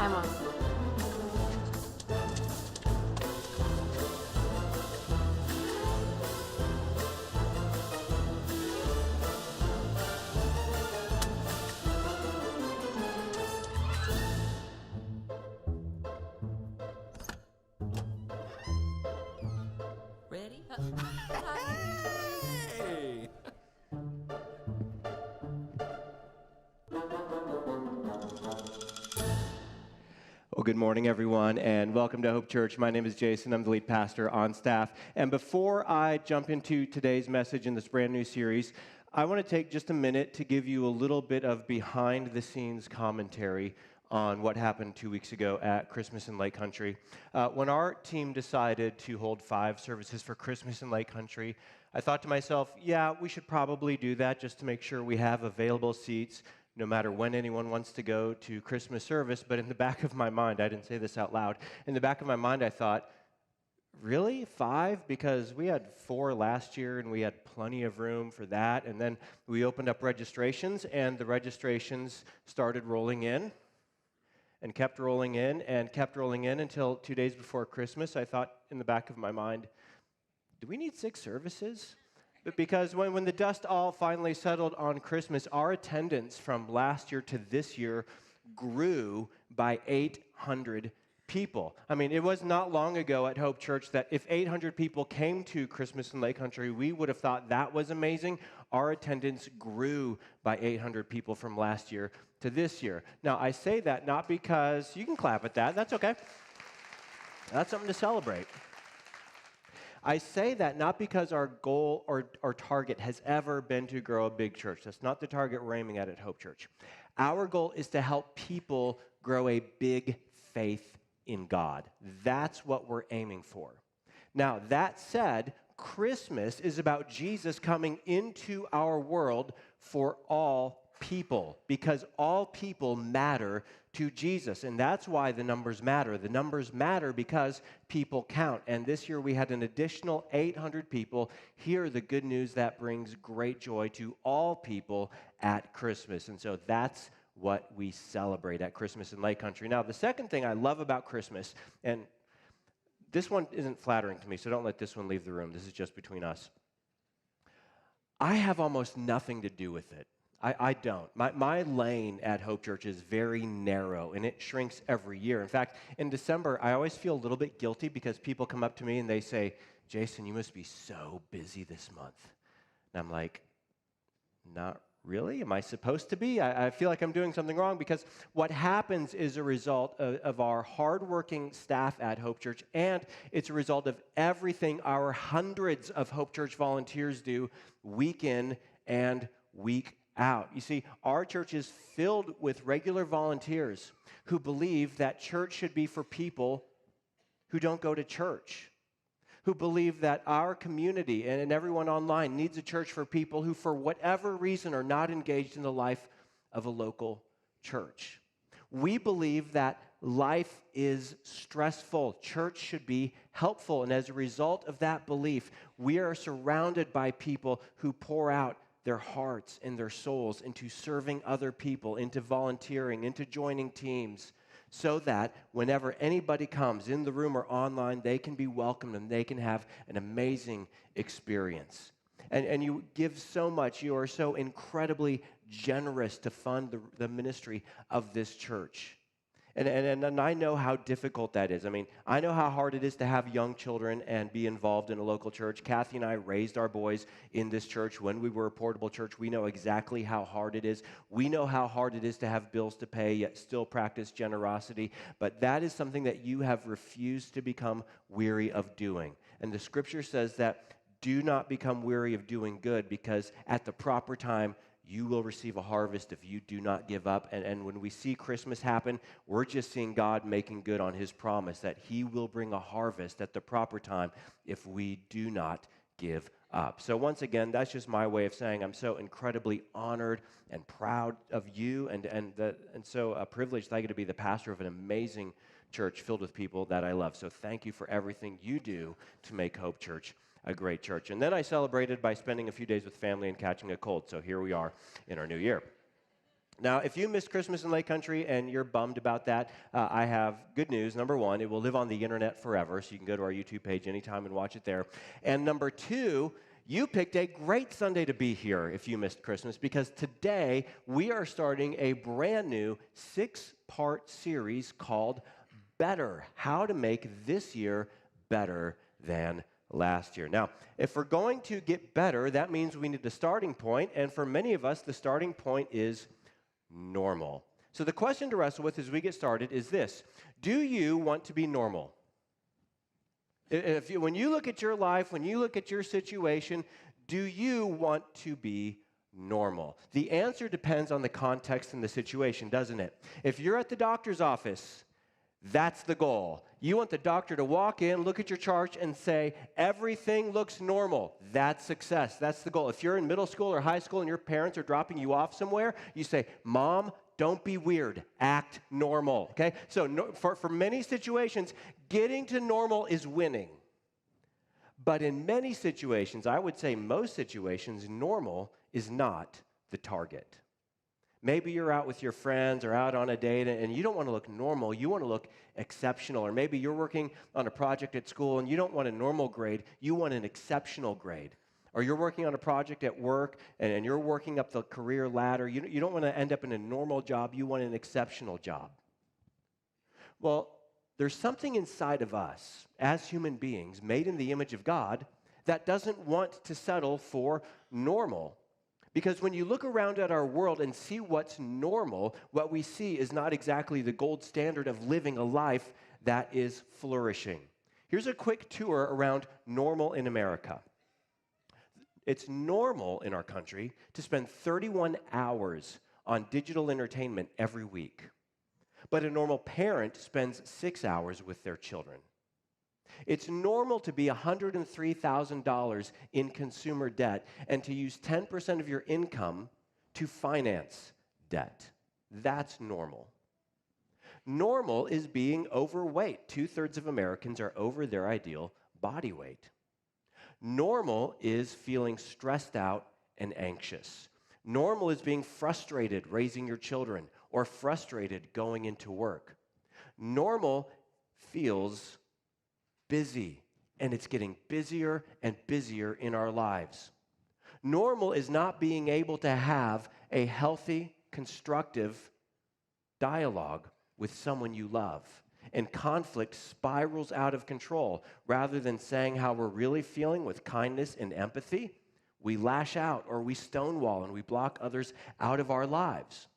Vamos. Ready? Hey! Well, good morning, everyone, and welcome to Hope Church. My name is Jason. I'm the lead pastor on staff. And before I jump into today's message in this brand new series, I want to take just a minute to give you a little bit of behind-the-scenes commentary on what happened 2 weeks ago at Christmas in Lake Country. When our team decided to hold 5 services for Christmas in Lake Country, I thought to myself, yeah, we should probably do that just to make sure we have available seats no matter when anyone wants to go to Christmas service. But in the back of my mind, I didn't say this out loud, in the back of my mind I thought, really? 5? Because we had 4 last year and we had plenty of room for that. And then we opened up registrations and the registrations started rolling in and kept rolling in and kept rolling in until 2 days before Christmas. I thought in the back of my mind, do we need 6 services? But because when the dust all finally settled on Christmas, our attendance from last year to this year grew by 800 people. I mean, it was not long ago at Hope Church that if 800 people came to Christmas in Lake Country, we would have thought that was amazing. Our attendance grew by 800 people from last year to this year. Now, I say that not because, you can clap at that, that's okay. That's something to celebrate. I say that not because our goal or our target has ever been to grow a big church. That's not the target we're aiming at Hope Church. Our goal is to help people grow a big faith in God. That's what we're aiming for. Now, that said, Christmas is about Jesus coming into our world for all people, because all people matter to Jesus, and that's why the numbers matter. The numbers matter because people count, and this year we had an additional 800 people hear the good news that brings great joy to all people at Christmas, and so that's what we celebrate at Christmas in Lake Country. Now, the second thing I love about Christmas, and this one isn't flattering to me, so don't let this one leave the room. This is just between us. I have almost nothing to do with it. I don't. My lane at Hope Church is very narrow, and it shrinks every year. In fact, in December, I always feel a little bit guilty because people come up to me and they say, Jason, you must be so busy this month. And I'm like, not really? Am I supposed to be? I feel like I'm doing something wrong, because what happens is a result of our hardworking staff at Hope Church, and it's a result of everything our hundreds of Hope Church volunteers do week in and week out. You see, our church is filled with regular volunteers who believe that church should be for people who don't go to church, who believe that our community and everyone online needs a church for people who, for whatever reason, are not engaged in the life of a local church. We believe that life is stressful. Church should be helpful. And as a result of that belief, we are surrounded by people who pour out their hearts and their souls into serving other people, into volunteering, into joining teams, so that whenever anybody comes in the room or online, they can be welcomed and they can have an amazing experience. And you give so much. You are so incredibly generous to fund the ministry of this church. And I know how difficult that is. I mean, I know how hard it is to have young children and be involved in a local church. Kathy and I raised our boys in this church when we were a portable church. We know exactly how hard it is. We know how hard it is to have bills to pay, yet still practice generosity. But that is something that you have refused to become weary of doing. And the scripture says that do not become weary of doing good, because at the proper time, you will receive a harvest if you do not give up. And when we see Christmas happen, we're just seeing God making good on his promise that he will bring a harvest at the proper time if we do not give up. So once again, that's just my way of saying I'm so incredibly honored and proud of you, and so privileged that I get to be the pastor of an amazing church filled with people that I love. So thank you for everything you do to make Hope Church a great church. And then I celebrated by spending a few days with family and catching a cold. So here we are in our new year. Now, if you missed Christmas in Lake Country and you're bummed about that, I have good news. Number one, it will live on the internet forever, so you can go to our YouTube page anytime and watch it there. And number two, you picked a great Sunday to be here if you missed Christmas, because today we are starting a brand new 6-part series called Better: How to Make This Year Better Than Last Year. Now, if we're going to get better, that means we need a starting point, and for many of us, the starting point is normal. So the question to wrestle with as we get started is this: do you want to be normal? When you look at your life, when you look at your situation, do you want to be normal? The answer depends on the context and the situation, doesn't it? If you're at the doctor's office, that's the goal. You want the doctor to walk in, look at your chart, and say, everything looks normal. That's success. That's the goal. If you're in middle school or high school and your parents are dropping you off somewhere, you say, Mom, don't be weird. Act normal. Okay? So for many situations, getting to normal is winning. But in many situations, I would say most situations, normal is not the target. Maybe you're out with your friends or out on a date and you don't want to look normal, you want to look exceptional. Or maybe you're working on a project at school and you don't want a normal grade, you want an exceptional grade. Or you're working on a project at work and you're working up the career ladder. You don't want to end up in a normal job, you want an exceptional job. Well, there's something inside of us as human beings made in the image of God that doesn't want to settle for normal. Because when you look around at our world and see what's normal, what we see is not exactly the gold standard of living a life that is flourishing. Here's a quick tour around normal in America. It's normal in our country to spend 31 hours on digital entertainment every week. But a normal parent spends 6 hours with their children. It's normal to be $103,000 in consumer debt and to use 10% of your income to finance debt. That's normal. Normal is being overweight. 2/3 of Americans are over their ideal body weight. Normal is feeling stressed out and anxious. Normal is being frustrated raising your children or frustrated going into work. Normal feels busy, and it's getting busier and busier in our lives. Normal is not being able to have a healthy, constructive dialogue with someone you love, and conflict spirals out of control. Rather than saying how we're really feeling with kindness and empathy, we lash out or we stonewall and we block others out of our lives.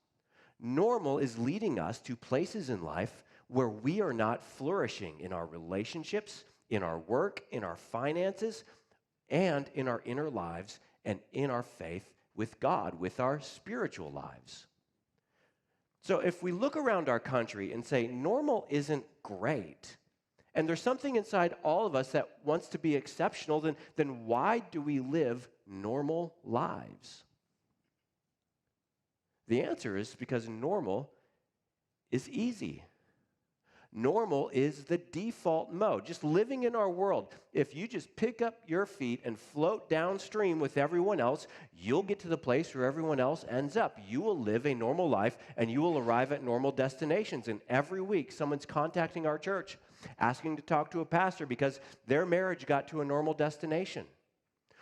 Normal is leading us to places in life where we are not flourishing in our relationships, in our work, in our finances, and in our inner lives and in our faith with God, with our spiritual lives. So if we look around our country and say normal isn't great, and there's something inside all of us that wants to be exceptional, then why do we live normal lives? The answer is because normal is easy. Normal is the default mode, just living in our world. If you just pick up your feet and float downstream with everyone else, you'll get to the place where everyone else ends up. You will live a normal life and you will arrive at normal destinations. And every week, someone's contacting our church, asking to talk to a pastor because their marriage got to a normal destination,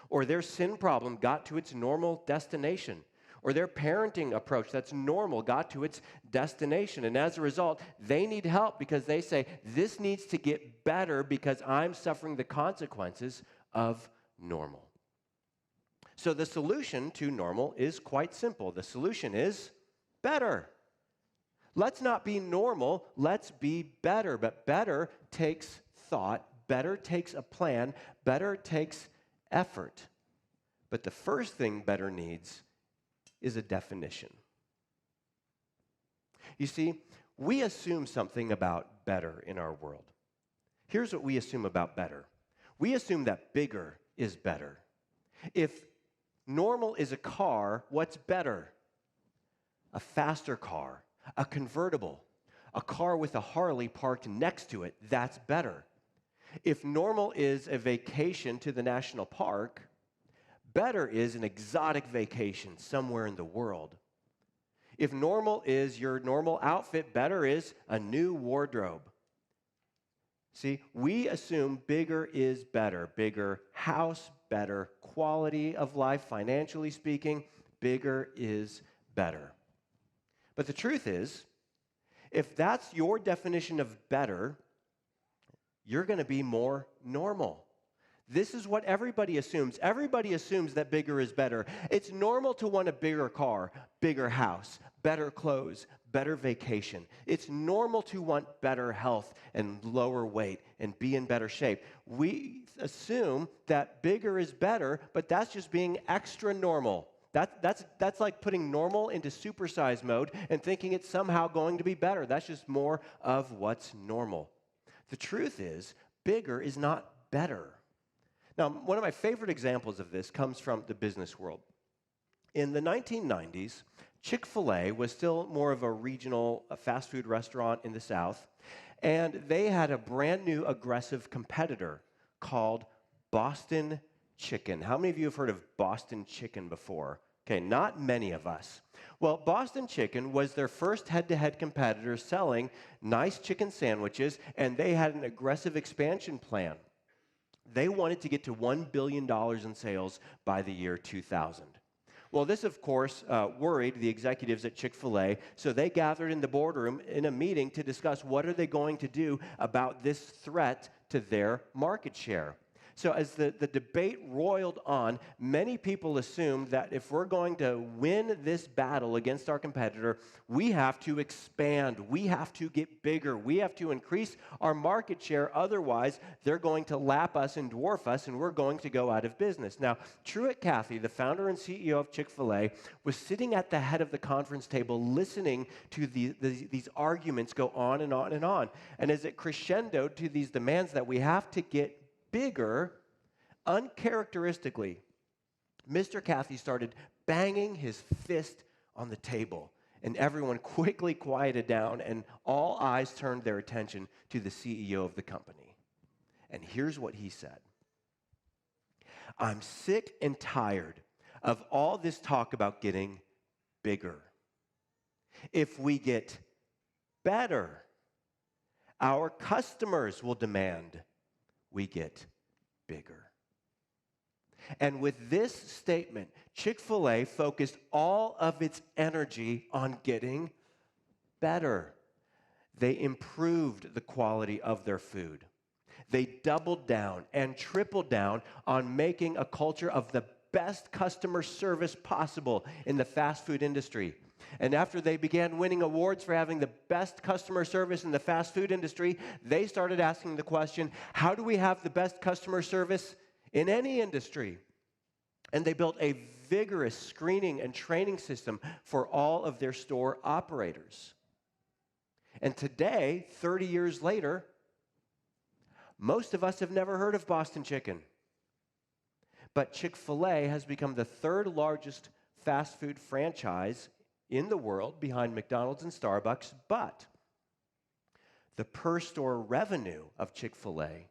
or their sin problem got to its normal destination, or their parenting approach that's normal got to its destination. And as a result, they need help because they say, this needs to get better because I'm suffering the consequences of normal. So the solution to normal is quite simple. The solution is better. Let's not be normal, let's be better. But better takes thought, better takes a plan, better takes effort. But the first thing better needs is a definition. You see, we assume something about better in our world. Here's what we assume about better. We assume that bigger is better. If normal is a car, what's better? A faster car, a convertible, a car with a Harley parked next to it, that's better. If normal is a vacation to the national park, better is an exotic vacation somewhere in the world. If normal is your normal outfit, better is a new wardrobe. See, we assume bigger is better. Bigger house, better quality of life, financially speaking, bigger is better. But the truth is, if that's your definition of better, you're going to be more normal. This is what everybody assumes. Everybody assumes that bigger is better. It's normal to want a bigger car, bigger house, better clothes, better vacation. It's normal to want better health and lower weight and be in better shape. We assume that bigger is better, but that's just being extra normal. That's like putting normal into supersize mode and thinking it's somehow going to be better. That's just more of what's normal. The truth is, bigger is not better. Now, one of my favorite examples of this comes from the business world. In the 1990s, Chick-fil-A was still more of a regional fast food restaurant in the South, and they had a brand new aggressive competitor called Boston Chicken. How many of you have heard of Boston Chicken before? Okay, not many of us. Well, Boston Chicken was their first head-to-head competitor selling nice chicken sandwiches, and they had an aggressive expansion plan. They wanted to get to $1 billion in sales by the year 2000. Well, this, of course, worried the executives at Chick-fil-A, so they gathered in the boardroom in a meeting to discuss what are they going to do about this threat to their market share. So as the debate roiled on, many people assumed that if we're going to win this battle against our competitor, we have to expand, we have to get bigger, we have to increase our market share. Otherwise, they're going to lap us and dwarf us, and we're going to go out of business. Now, Truett Cathy, the founder and CEO of Chick-fil-A, was sitting at the head of the conference table listening to these arguments go on and on and on. And as it crescendoed to these demands that we have to get bigger, uncharacteristically, Mr. Cathy started banging his fist on the table, and everyone quickly quieted down, and all eyes turned their attention to the CEO of the company. And here's what he said: "I'm sick and tired of all this talk about getting bigger. If we get better, our customers will demand we get bigger." And with this statement, Chick-fil-A focused all of its energy on getting better. They improved the quality of their food. They doubled down and tripled down on making a culture of the best customer service possible in the fast food industry. And after they began winning awards for having the best customer service in the fast food industry, they started asking the question, how do we have the best customer service in any industry? And they built a vigorous screening and training system for all of their store operators. And today, 30 years later, most of us have never heard of Boston Chicken. But Chick-fil-A has become the third largest fast food franchise in the world behind McDonald's and Starbucks, but the per-store revenue of Chick-fil-A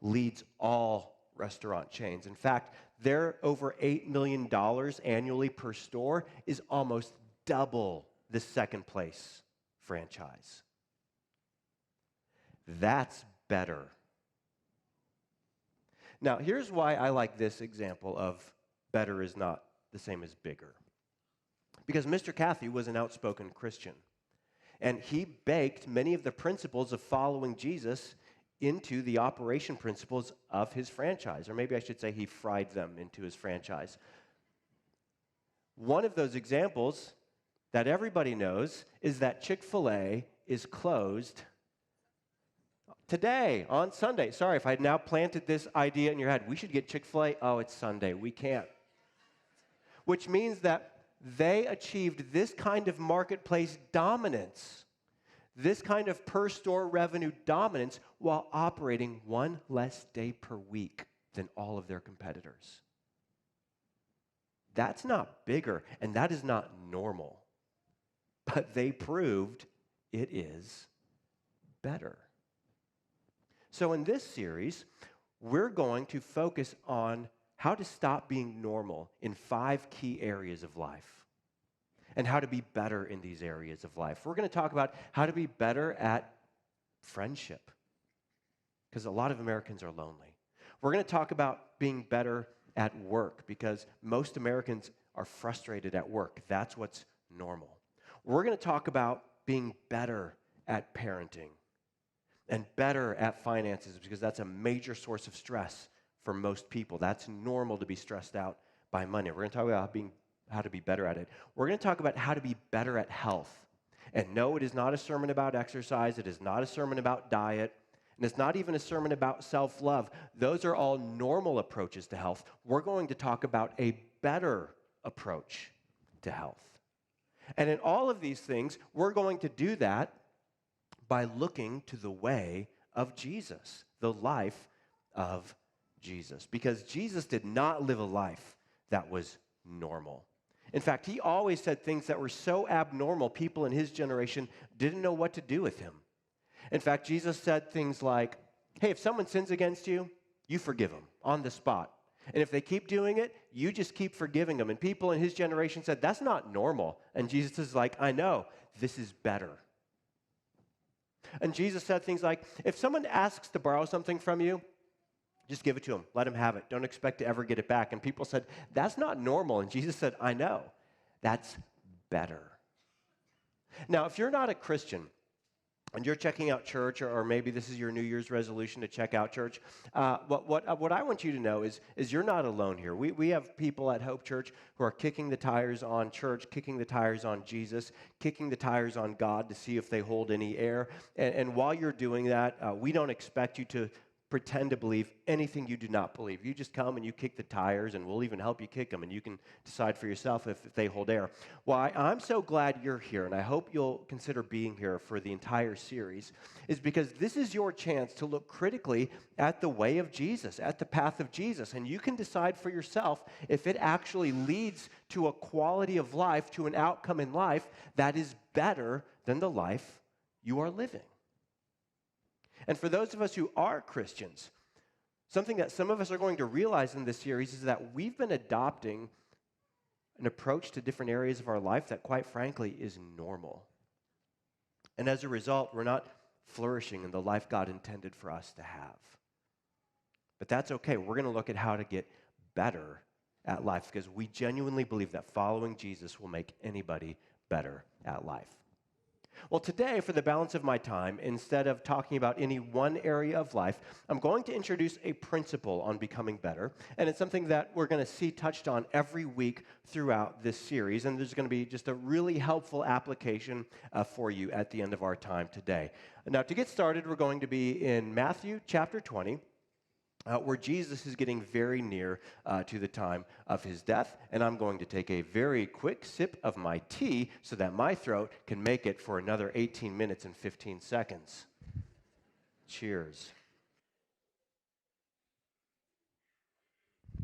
leads all restaurant chains. In fact, their over $8 million annually per store is almost double the second place franchise. That's better. Now, here's why I like this example of better is not the same as bigger. Because Mr. Cathy was an outspoken Christian, and he baked many of the principles of following Jesus into the operation principles of his franchise, or maybe I should say he fried them into his franchise. One of those examples that everybody knows is that Chick-fil-A is closed today, on Sunday. Sorry, if I had now planted this idea in your head, we should get Chick-fil-A. Oh, it's Sunday. We can't. Which means that they achieved this kind of marketplace dominance, this kind of per-store revenue dominance, while operating one less day per week than all of their competitors. That's not bigger, and that is not normal. But they proved it is better. So in this series, we're going to focus on how to stop being normal in 5 key areas of life. and how to be better in these areas of life. We're going to talk about how to be better at friendship, because a lot of Americans are lonely. We're going to talk about being better at work, because most Americans are frustrated at work. That's what's normal. We're going to talk about being better at parenting and better at finances, because that's a major source of stress for most people. That's normal to be stressed out by money. We're going to talk about how to be better at it. We're going to talk about how to be better at health. And no, it is not a sermon about exercise. It is not a sermon about diet. And it's not even a sermon about self-love. Those are all normal approaches to health. We're going to talk about a better approach to health. And in all of these things, we're going to do that by looking to the way of Jesus, the life of Jesus. Because Jesus did not live a life that was normal. In fact, he always said things that were so abnormal, people in his generation didn't know what to do with him. In fact, Jesus said things like, hey, if someone sins against you, you forgive them on the spot. And if they keep doing it, you just keep forgiving them. And people in his generation said, that's not normal. And Jesus is like, I know, this is better. And Jesus said things like, if someone asks to borrow something from you, just give it to them. Let them have it. Don't expect to ever get it back. And people said, that's not normal. And Jesus said, I know. That's better. Now, if you're not a Christian, and you're checking out church, or maybe this is your New Year's resolution to check out church, what I want you to know is you're not alone here. We have people at Hope Church who are kicking the tires on church, kicking the tires on Jesus, kicking the tires on God to see if they hold any air. And while you're doing that, we don't expect you to pretend to believe anything you do not believe. You just come and you kick the tires, and we'll even help you kick them, and you can decide for yourself if they hold air. Why I'm so glad you're here, and I hope you'll consider being here for the entire series, is because this is your chance to look critically at the way of Jesus, at the path of Jesus, and you can decide for yourself if it actually leads to a quality of life, to an outcome in life that is better than the life you are living. And for those of us who are Christians, something that some of us are going to realize in this series is that we've been adopting an approach to different areas of our life that, quite frankly, is normal. And as a result, we're not flourishing in the life God intended for us to have. But that's okay. We're going to look at how to get better at life, because we genuinely believe that following Jesus will make anybody better at life. Well, today, for the balance of my time, instead of talking about any one area of life, I'm going to introduce a principle on becoming better, and it's something that we're going to see touched on every week throughout this series, and there's going to be just a really helpful application for you at the end of our time today. Now, to get started, we're going to be in Matthew chapter 20, where Jesus is getting very near to the time of his death. And I'm going to take a very quick sip of my tea so that my throat can make it for another 18 minutes and 15 seconds. Cheers.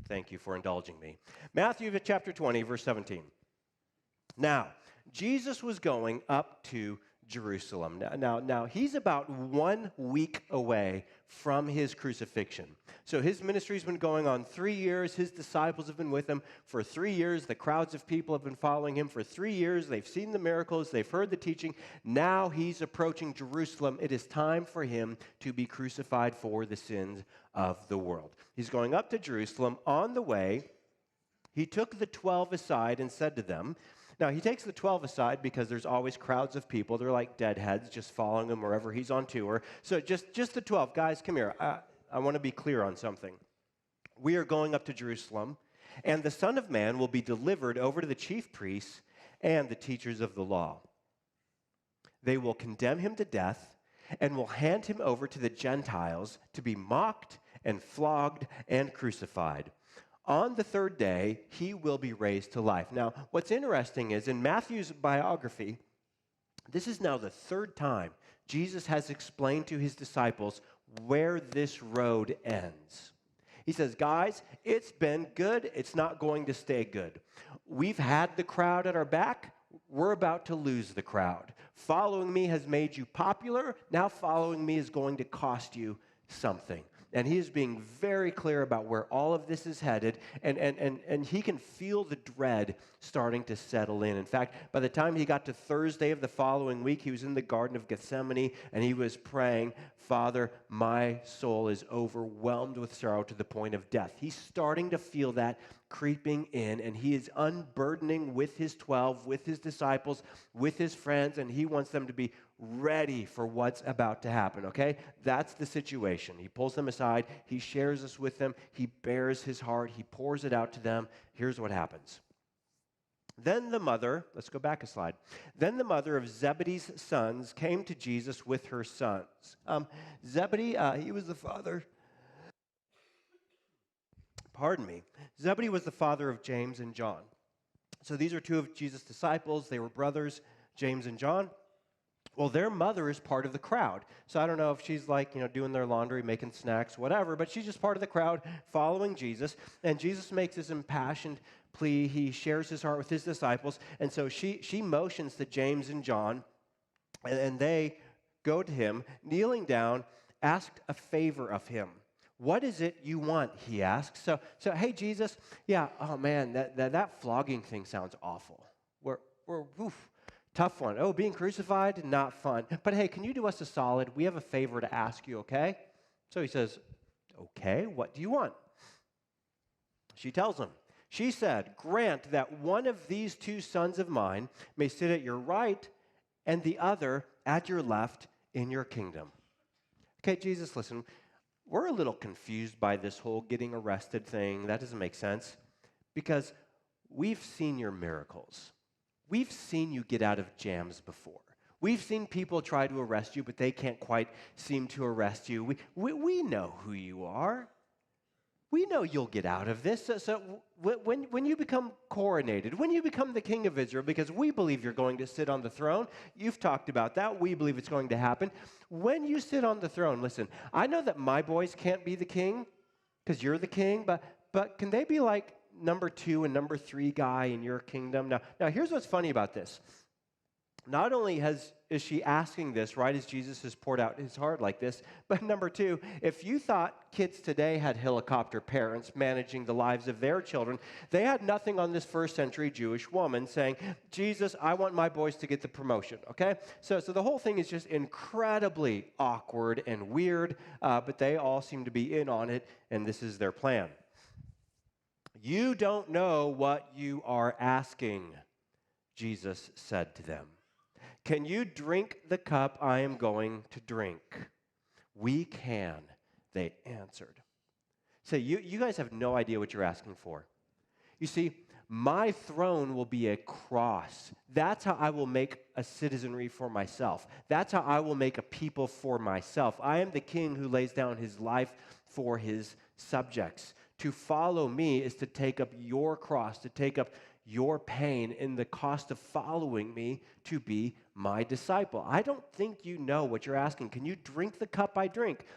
Thank you for indulging me. Matthew chapter 20, verse 17. Now, Jesus was going up to Jerusalem. Now, he's about 1 week away from his crucifixion. So his ministry's been going on 3 years. His disciples have been with him for 3 years. The crowds of people have been following him for 3 years. They've seen the miracles. They've heard the teaching. Now he's approaching Jerusalem. It is time for him to be crucified for the sins of the world. He's going up to Jerusalem. On the way, he took the 12 aside and said to them, now, he takes the 12 aside because there's always crowds of people. They're like deadheads just following him wherever he's on tour. So just the 12. Guys, come here. I want to be clear on something. We are going up to Jerusalem, and the Son of Man will be delivered over to the chief priests and the teachers of the law. They will condemn him to death and will hand him over to the Gentiles to be mocked and flogged and crucified. On the third day, he will be raised to life. Now, what's interesting is in Matthew's biography, this is now the third time Jesus has explained to his disciples where this road ends. He says, guys, it's been good. It's not going to stay good. We've had the crowd at our back. We're about to lose the crowd. Following me has made you popular. Now following me is going to cost you something. And he is being very clear about where all of this is headed, and he can feel the dread starting to settle in. In fact, by the time he got to Thursday of the following week, he was in the Garden of Gethsemane, and he was praying, Father, my soul is overwhelmed with sorrow to the point of death. He's starting to feel that creeping in, and he is unburdening with his 12, with his disciples, with his friends, and he wants them to be ready for what's about to happen, okay? That's the situation. He pulls them aside. He shares this with them. He bears his heart. He pours it out to them. Here's what happens. Then the mother, let's go back a slide. Then the mother of Zebedee's sons came to Jesus with her sons. Zebedee, he was the father. Pardon me. Zebedee was the father of James and John. So these are two of Jesus' disciples. They were brothers, James and John. Well, their mother is part of the crowd. So I don't know if she's like, doing their laundry, making snacks, whatever, but she's just part of the crowd following Jesus. And Jesus makes this impassioned plea. He shares his heart with his disciples. And so she motions to James and John, and they go to him, kneeling down, asked a favor of him. What is it you want, he asks. So hey, Jesus, yeah, oh man, that flogging thing sounds awful. Tough one. Oh, being crucified, not fun. But hey, can you do us a solid? We have a favor to ask you, okay? So he says, okay, what do you want? She tells him. She said, grant that one of these two sons of mine may sit at your right and the other at your left in your kingdom. Okay, Jesus, listen, we're a little confused by this whole getting arrested thing. That doesn't make sense because we've seen your miracles. We've seen you get out of jams before. We've seen people try to arrest you, but they can't quite seem to arrest you. We know who you are. We know you'll get out of this. So when you become coronated, when you become the king of Israel, because we believe you're going to sit on the throne, you've talked about that. We believe it's going to happen. When you sit on the throne, listen, I know that my boys can't be the king because you're the king, but can they be like number 2 and number 3 guy in your kingdom? Now here's what's funny about this. Not only is she asking this right as Jesus has poured out his heart like this, but number 2, if you thought kids today had helicopter parents managing the lives of their children, they had nothing on this first century Jewish woman saying, Jesus, I want my boys to get the promotion, okay? So the whole thing is just incredibly awkward and weird, but they all seem to be in on it, and this is their plan. You don't know what you are asking, Jesus said to them. Can you drink the cup I am going to drink? We can, they answered. So you guys have no idea what you're asking for. You see, my throne will be a cross. That's how I will make a citizenry for myself. That's how I will make a people for myself. I am the king who lays down his life for his subjects. To follow me is to take up your cross, to take up your pain in the cost of following me to be my disciple. I don't think you know what you're asking. Can you drink the cup I drink?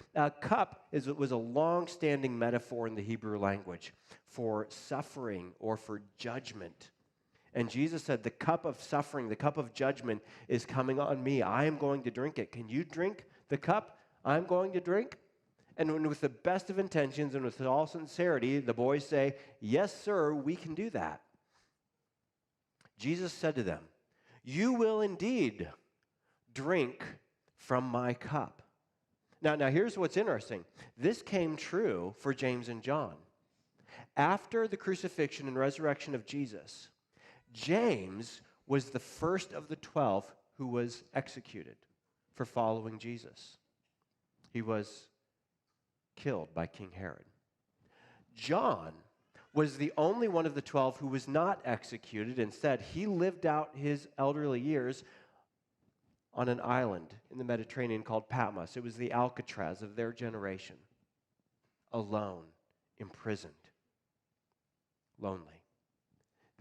Cup was a long-standing metaphor in the Hebrew language for suffering or for judgment. And Jesus said, the cup of suffering, the cup of judgment is coming on me. I am going to drink it. Can you drink the cup I'm going to drink? And with the best of intentions and with all sincerity, the boys say, yes, sir, we can do that. Jesus said to them, you will indeed drink from my cup. Now here's what's interesting. This came true for James and John. After the crucifixion and resurrection of Jesus, James was the first of the 12 who was executed for following Jesus. He was killed by King Herod. John was the only one of the 12 who was not executed. Instead, he lived out his elderly years on an island in the Mediterranean called Patmos. It was the Alcatraz of their generation. Alone, imprisoned, lonely.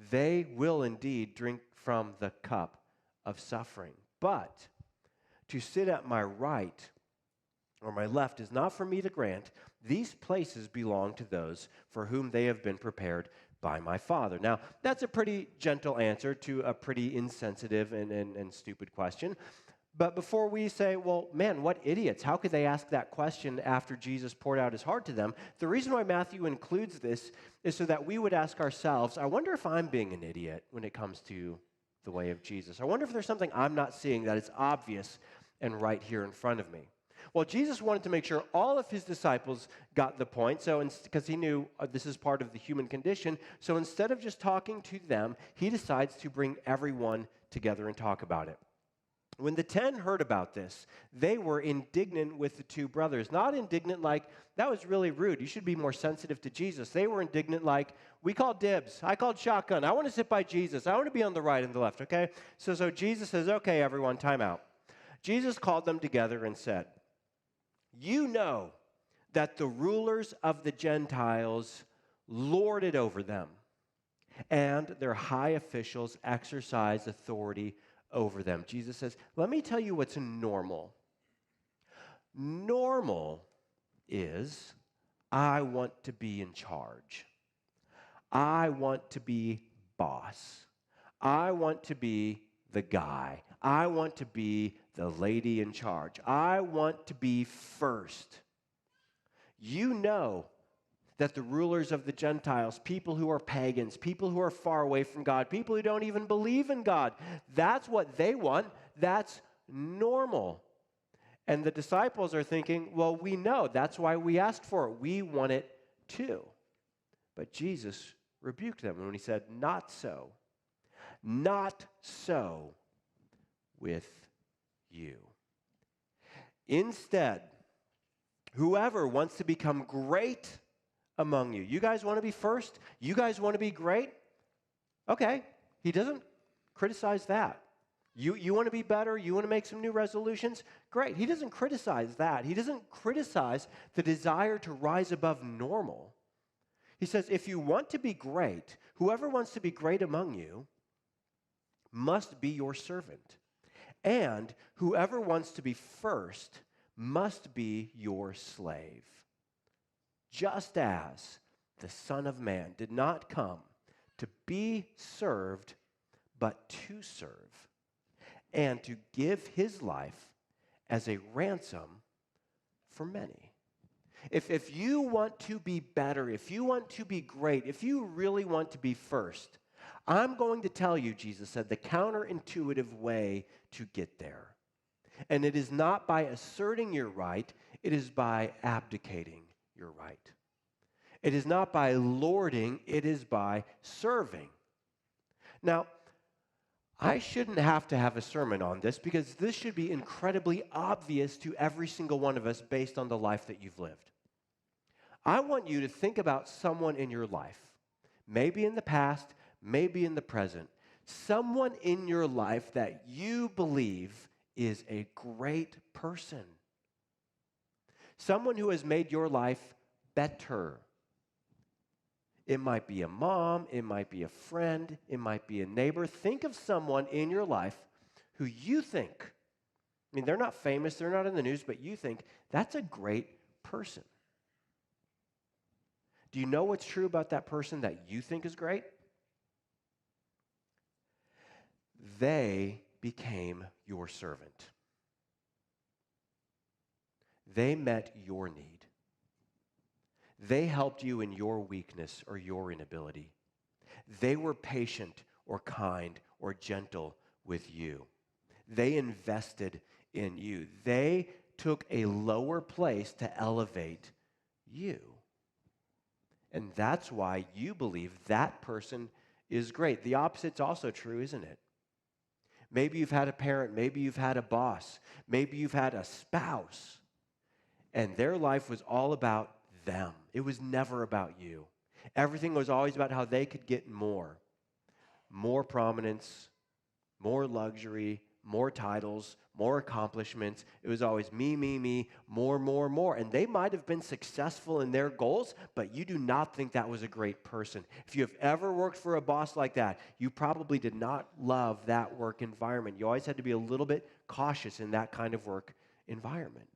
They will indeed drink from the cup of suffering. But to sit at my right or my left is not for me to grant. These places belong to those for whom they have been prepared by my Father. Now, that's a pretty gentle answer to a pretty insensitive and stupid question. But before we say, well, man, what idiots, how could they ask that question after Jesus poured out his heart to them? The reason why Matthew includes this is so that we would ask ourselves, I wonder if I'm being an idiot when it comes to the way of Jesus. I wonder if there's something I'm not seeing that is obvious and right here in front of me. Well, Jesus wanted to make sure all of his disciples got the point, so because he knew this is part of the human condition, so instead of just talking to them, he decides to bring everyone together and talk about it. When the 10 heard about this, they were indignant with the two brothers. Not indignant like, that was really rude, you should be more sensitive to Jesus. They were indignant like, we called dibs, I called shotgun, I want to sit by Jesus, I want to be on the right and the left, okay? So Jesus says, okay, everyone, time out. Jesus called them together and said, you know that the rulers of the Gentiles lord it over them, and their high officials exercise authority over them. Jesus says, let me tell you what's normal. Normal is, I want to be in charge. I want to be boss. I want to be the guy. I want to be the lady in charge. I want to be first. You know that the rulers of the Gentiles, people who are pagans, people who are far away from God, people who don't even believe in God, that's what they want. That's normal. And the disciples are thinking, well, we know. That's why we asked for it. We want it too. But Jesus rebuked them when he said, not so. Not so with you. Instead, whoever wants to become great among you. You guys want to be first? You guys want to be great? Okay, he doesn't criticize that. You want to be better? You want to make some new resolutions? Great. He doesn't criticize that. He doesn't criticize the desire to rise above normal. He says, if you want to be great, whoever wants to be great among you must be your servant. And whoever wants to be first must be your slave. Just as the Son of Man did not come to be served, but to serve, and to give his life as a ransom for many. If you want to be better, if you want to be great, if you really want to be first, I'm going to tell you, Jesus said, the counterintuitive way to get there. And it is not by asserting your right, it is by abdicating your right. It is not by lording, it is by serving. Now, I shouldn't have to have a sermon on this because this should be incredibly obvious to every single one of us based on the life that you've lived. I want you to think about someone in your life, maybe in the past, maybe in the present, someone in your life that you believe is a great person. Someone who has made your life better. It might be a mom, it might be a friend, it might be a neighbor. Think of someone in your life who you think, I mean, they're not famous, they're not in the news, but you think, that's a great person. Do you know what's true about that person that you think is great? They became your servant. They met your need. They helped you in your weakness or your inability. They were patient or kind or gentle with you. They invested in you. They took a lower place to elevate you. And that's why you believe that person is great. The opposite's also true, isn't it? Maybe you've had a parent, maybe you've had a boss, maybe you've had a spouse, and their life was all about them. It was never about you. Everything was always about how they could get more prominence, more luxury, more titles, more accomplishments. It was always me, more. And they might have been successful in their goals, but you do not think that was a great person. If you have ever worked for a boss like that, you probably did not love that work environment. You always had to be a little bit cautious in that kind of work environment.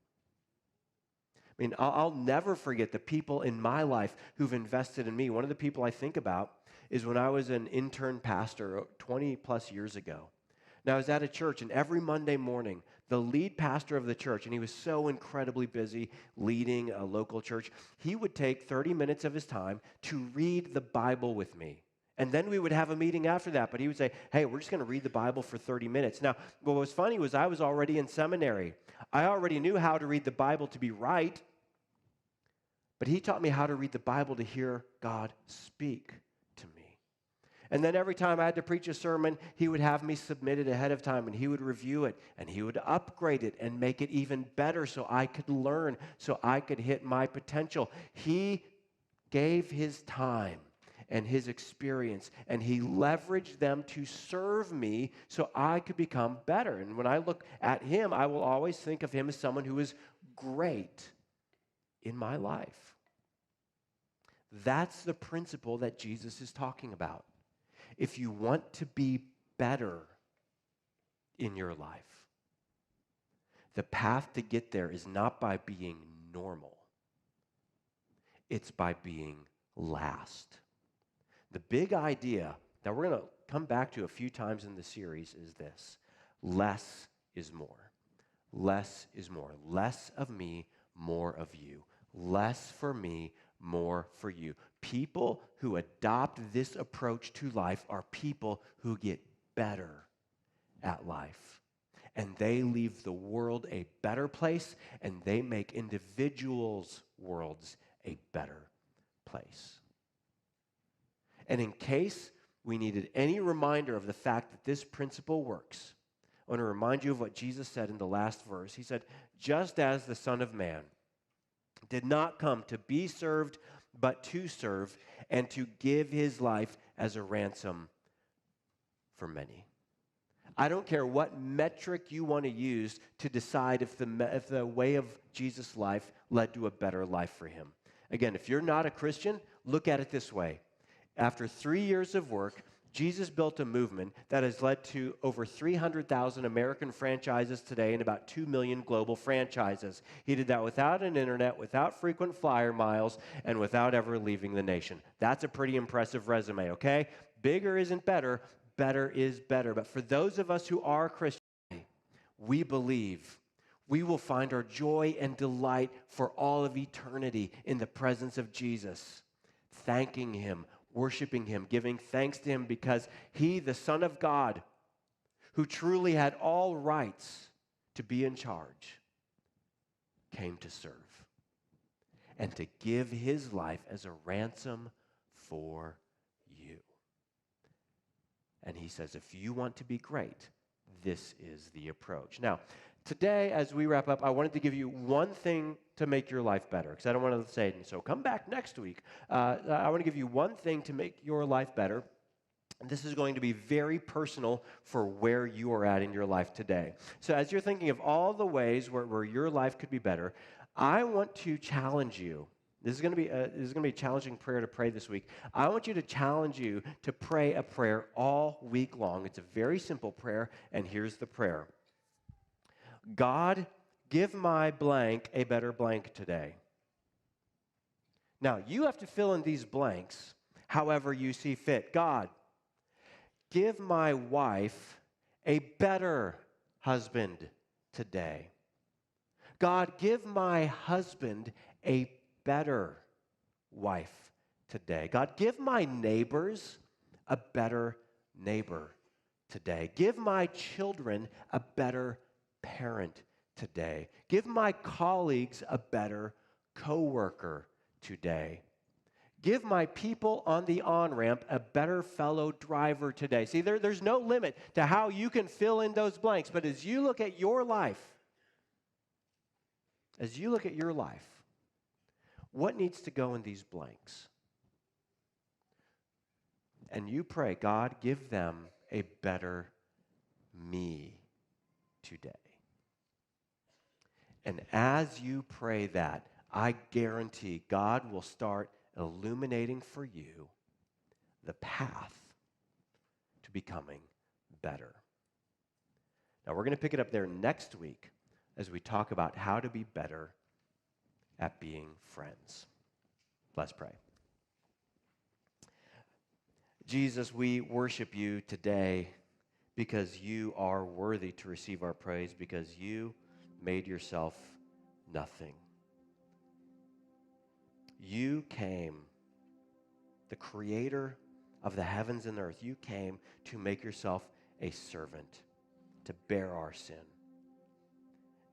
I mean, I'll never forget the people in my life who've invested in me. One of the people I think about is when I was an intern pastor 20 plus years ago. Now, I was at a church, and every Monday morning, the lead pastor of the church, and he was so incredibly busy leading a local church, he would take 30 minutes of his time to read the Bible with me. And then we would have a meeting after that, but he would say, hey, we're just going to read the Bible for 30 minutes. Now, what was funny was I was already in seminary. I already knew how to read the Bible to be right, but he taught me how to read the Bible to hear God speak to me. And then every time I had to preach a sermon, he would have me submit it ahead of time, and he would review it, and he would upgrade it and make it even better so I could learn, so I could hit my potential. He gave his time and his experience, and he leveraged them to serve me so I could become better. And when I look at him, I will always think of him as someone who is great in my life. That's the principle that Jesus is talking about. If you want to be better in your life, the path to get there is not by being normal. It's by being last. The big idea that we're going to come back to a few times in the series is this: less is more. Less is more. Less of me, more of you. Less for me, more for you. People who adopt this approach to life are people who get better at life. And they leave the world a better place, and they make individuals' worlds a better place. And in case we needed any reminder of the fact that this principle works, I want to remind you of what Jesus said in the last verse. He said, just as the Son of Man did not come to be served, but to serve, and to give his life as a ransom for many. I don't care what metric you want to use to decide if the way of Jesus' life led to a better life for him. Again, if you're not a Christian, look at it this way. After 3 years of work, Jesus built a movement that has led to over 300,000 American franchises today and about 2 million global franchises. He did that without an internet, without frequent flyer miles, and without ever leaving the nation. That's a pretty impressive resume, okay? Bigger isn't better, better is better. But for those of us who are Christians, we believe we will find our joy and delight for all of eternity in the presence of Jesus, thanking him, worshiping him, giving thanks to him because he, the Son of God, who truly had all rights to be in charge, came to serve and to give his life as a ransom for you. And he says, if you want to be great, this is the approach. Now, today, as we wrap up, I wanted to give you one thing to make your life better, because I don't want to say, so come back next week. I want to give you one thing to make your life better. And this is going to be very personal for where you are at in your life today. So as you're thinking of all the ways where your life could be better, I want to challenge you. This is going to be a challenging prayer to pray this week. I want you to challenge you to pray a prayer all week long. It's a very simple prayer, and here's the prayer. God, give my blank a better blank today. Now, you have to fill in these blanks however you see fit. God, give my wife a better husband today. God, give my husband a better wife today. God, give my neighbors a better neighbor today. Give my children a better parent today. Give my colleagues a better coworker today. Give my people on the on-ramp a better fellow driver today. See, there's no limit to how you can fill in those blanks, but as you look at your life, what needs to go in these blanks? And you pray, God, give them a better me today. And as you pray that, I guarantee God will start illuminating for you the path to becoming better. Now, we're going to pick it up there next week as we talk about how to be better at being friends. Let's pray. Jesus, we worship you today because you are worthy to receive our praise, because you made yourself nothing. You came, the creator of the heavens and the earth, you came to make yourself a servant, to bear our sin.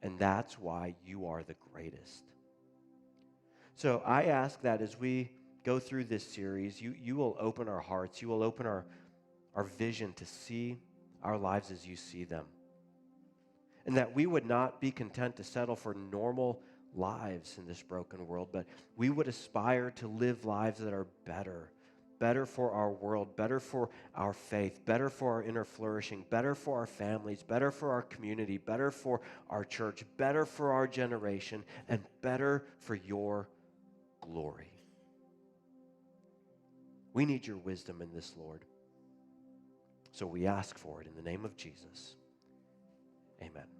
And that's why you are the greatest. So I ask that as we go through this series, you will open our hearts, you will open our vision to see our lives as you see them. And that we would not be content to settle for normal lives in this broken world, but we would aspire to live lives that are better for our world, better for our faith, better for our inner flourishing, better for our families, better for our community, better for our church, better for our generation, and better for your glory. We need your wisdom in this, Lord. So we ask for it in the name of Jesus. Amen.